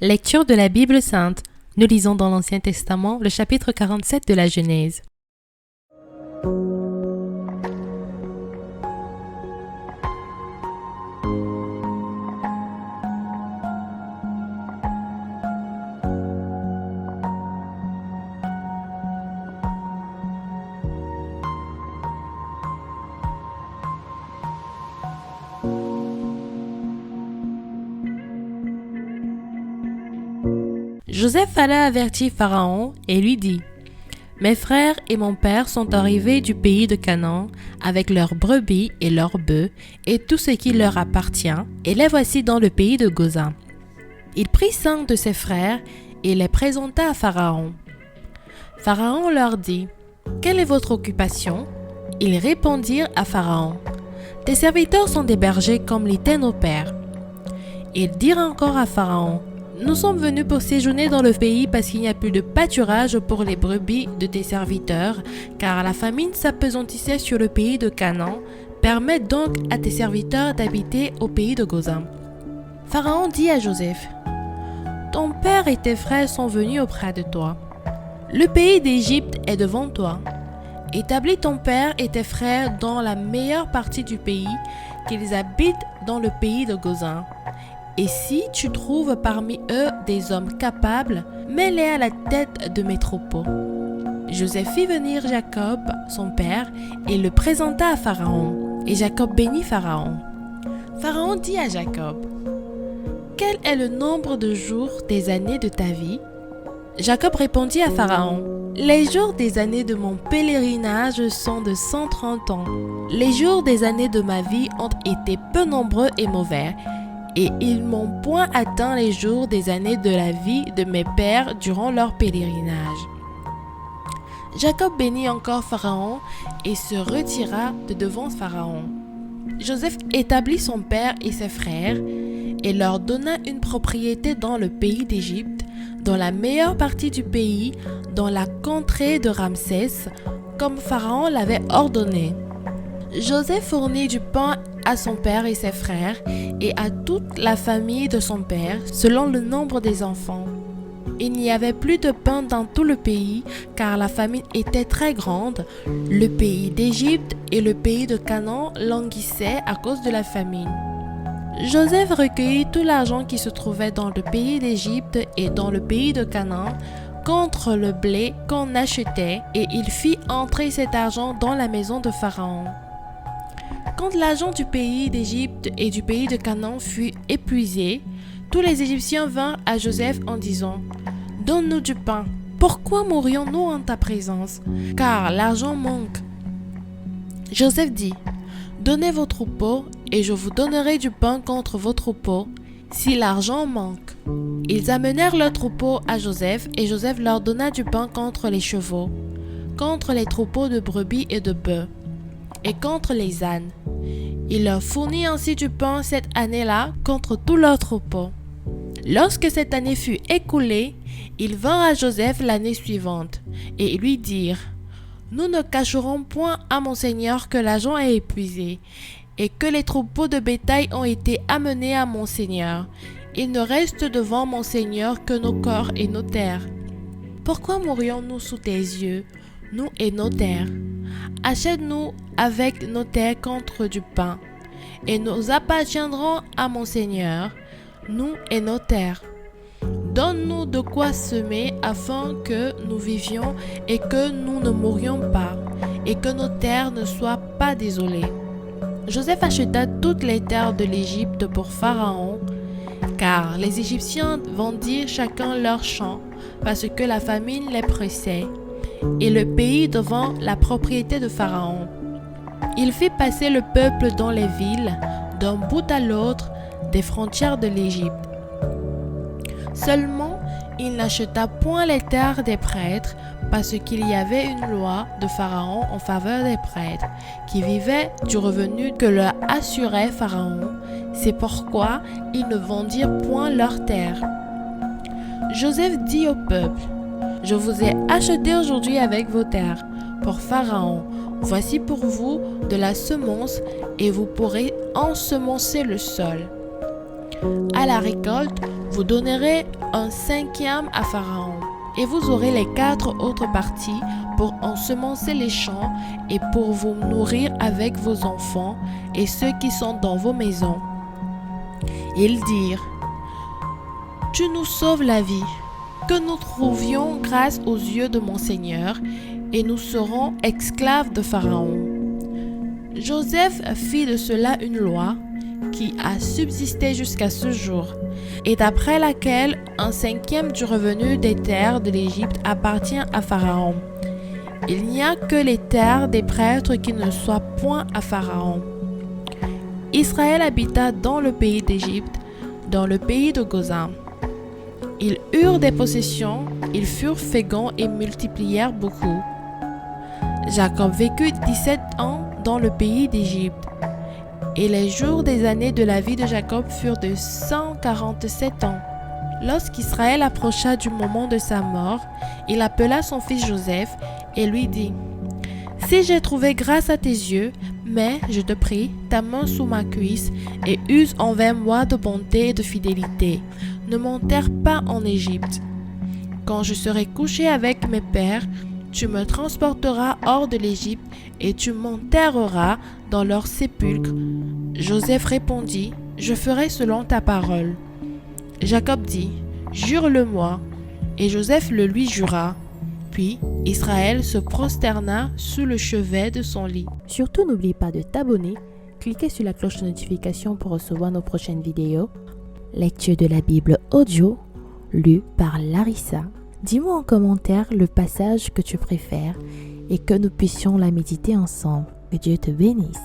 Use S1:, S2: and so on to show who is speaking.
S1: Lecture de la Bible sainte. Nous lisons dans l'Ancien Testament le chapitre 47 de la Genèse. Joseph alla avertir Pharaon et lui dit : « Mes frères et mon père sont arrivés du pays de Canaan avec leurs brebis et leurs bœufs et tout ce qui leur appartient, et les voici dans le pays de Gozan. » Il prit 5 de ses frères et les présenta à Pharaon. Pharaon leur dit : « Quelle est votre occupation ? » Ils répondirent à Pharaon : « Tes serviteurs sont des bergers comme l'étaient nos pères. » Ils dirent encore à Pharaon : « Nous sommes venus pour séjourner dans le pays parce qu'il n'y a plus de pâturage pour les brebis de tes serviteurs, car la famine s'appesantissait sur le pays de Canaan. Permets donc à tes serviteurs d'habiter au pays de Gozan. » Pharaon dit à Joseph : « Ton père et tes frères sont venus auprès de toi. Le pays d'Égypte est devant toi. Établis ton père et tes frères dans la meilleure partie du pays, qu'ils habitent dans le pays de Gozan. Et si tu trouves parmi eux des hommes capables, mets-les à la tête de mes troupeaux. » Joseph fit venir Jacob, son père, et le présenta à Pharaon. Et Jacob bénit Pharaon. Pharaon dit à Jacob : « Quel est le nombre de jours des années de ta vie ? » Jacob répondit à Pharaon : « Les jours des années de mon pèlerinage sont de 130 ans. Les jours des années de ma vie ont été peu nombreux et mauvais. Et ils m'ont point atteint les jours des années de la vie de mes pères durant leur pèlerinage. » Jacob bénit encore Pharaon et se retira de devant Pharaon. Joseph établit son père et ses frères et leur donna une propriété dans le pays d'Égypte, dans la meilleure partie du pays, dans la contrée de Ramsès, comme Pharaon l'avait ordonné. Joseph fournit du pain à son père et ses frères et à toute la famille de son père, selon le nombre des enfants. Il n'y avait plus de pain dans tout le pays, car la famine était très grande. Le pays d'Égypte et le pays de Canaan languissaient à cause de la famine. Joseph recueillit tout l'argent qui se trouvait dans le pays d'Égypte et dans le pays de Canaan contre le blé qu'on achetait, et il fit entrer cet argent dans la maison de Pharaon. Quand l'argent du pays d'Égypte et du pays de Canaan fut épuisé, tous les Égyptiens vinrent à Joseph en disant : « Donne-nous du pain. Pourquoi mourions-nous en ta présence ? Car l'argent manque. » Joseph dit : « Donnez vos troupeaux, et je vous donnerai du pain contre vos troupeaux, si l'argent manque. » Ils amenèrent leurs troupeaux à Joseph, et Joseph leur donna du pain contre les chevaux, contre les troupeaux de brebis et de bœufs, et contre les ânes. Il leur fournit ainsi du pain cette année-là contre tous leurs troupeaux. Lorsque cette année fut écoulée, ils vinrent à Joseph l'année suivante, et lui dirent : « Nous ne cacherons point à mon seigneur que l'argent est épuisé, et que les troupeaux de bétail ont été amenés à mon seigneur. Il ne reste devant mon seigneur que nos corps et nos terres. Pourquoi mourions-nous sous tes yeux, nous et nos terres ? Achète-nous avec nos terres contre du pain, et nous appartiendrons à mon Seigneur, nous et nos terres. Donne-nous de quoi semer afin que nous vivions et que nous ne mourions pas, et que nos terres ne soient pas désolées. » Joseph acheta toutes les terres de l'Égypte pour Pharaon, car les Égyptiens vendirent chacun leur champ, parce que la famine les pressait, et le pays devant la propriété de Pharaon. Il fit passer le peuple dans les villes, d'un bout à l'autre des frontières de l'Égypte. Seulement, il n'acheta point les terres des prêtres, parce qu'il y avait une loi de Pharaon en faveur des prêtres, qui vivaient du revenu que leur assurait Pharaon. C'est pourquoi ils ne vendirent point leurs terres. Joseph dit au peuple : « Je vous ai acheté aujourd'hui avec vos terres pour Pharaon. Voici pour vous de la semence, et vous pourrez ensemencer le sol. À la récolte, Vous donnerez un 5e à Pharaon, et vous aurez les 4 autres parties pour ensemencer les champs et pour vous nourrir avec vos enfants et ceux qui sont dans vos maisons. » Ils dirent: « Tu nous sauves la vie, que nous trouvions grâce aux yeux de mon Seigneur, et nous serons esclaves de Pharaon. » Joseph fit de cela une loi qui a subsisté jusqu'à ce jour, et d'après laquelle un 5e du revenu des terres de l'Égypte appartient à Pharaon. Il n'y a que les terres des prêtres qui ne soient point à Pharaon. Israël habita dans le pays d'Égypte, dans le pays de Gozan. Ils eurent des possessions, ils furent féconds et multiplièrent beaucoup. Jacob vécut 17 ans dans le pays d'Égypte, et les jours des années de la vie de Jacob furent de 147 ans. Lorsqu'Israël approcha du moment de sa mort, il appela son fils Joseph et lui dit: « Si j'ai trouvé grâce à tes yeux, mets, je te prie, ta main sous ma cuisse et use envers moi de bonté et de fidélité. Ne m'enterre pas en Égypte. Quand je serai couché avec mes pères, tu me transporteras hors de l'Égypte et tu m'enterreras dans leur sépulcre. » Joseph répondit: « Je ferai selon ta parole. » Jacob dit: « Jure-le-moi. » Et Joseph le lui jura. Puis Israël se prosterna sous le chevet de son lit.
S2: Surtout, n'oublie pas de t'abonner, cliquez sur la cloche de notification pour recevoir nos prochaines vidéos. Lecture de la Bible audio, lue par Larissa. Dis-moi en commentaire le passage que tu préfères et que nous puissions la méditer ensemble. Que Dieu te bénisse.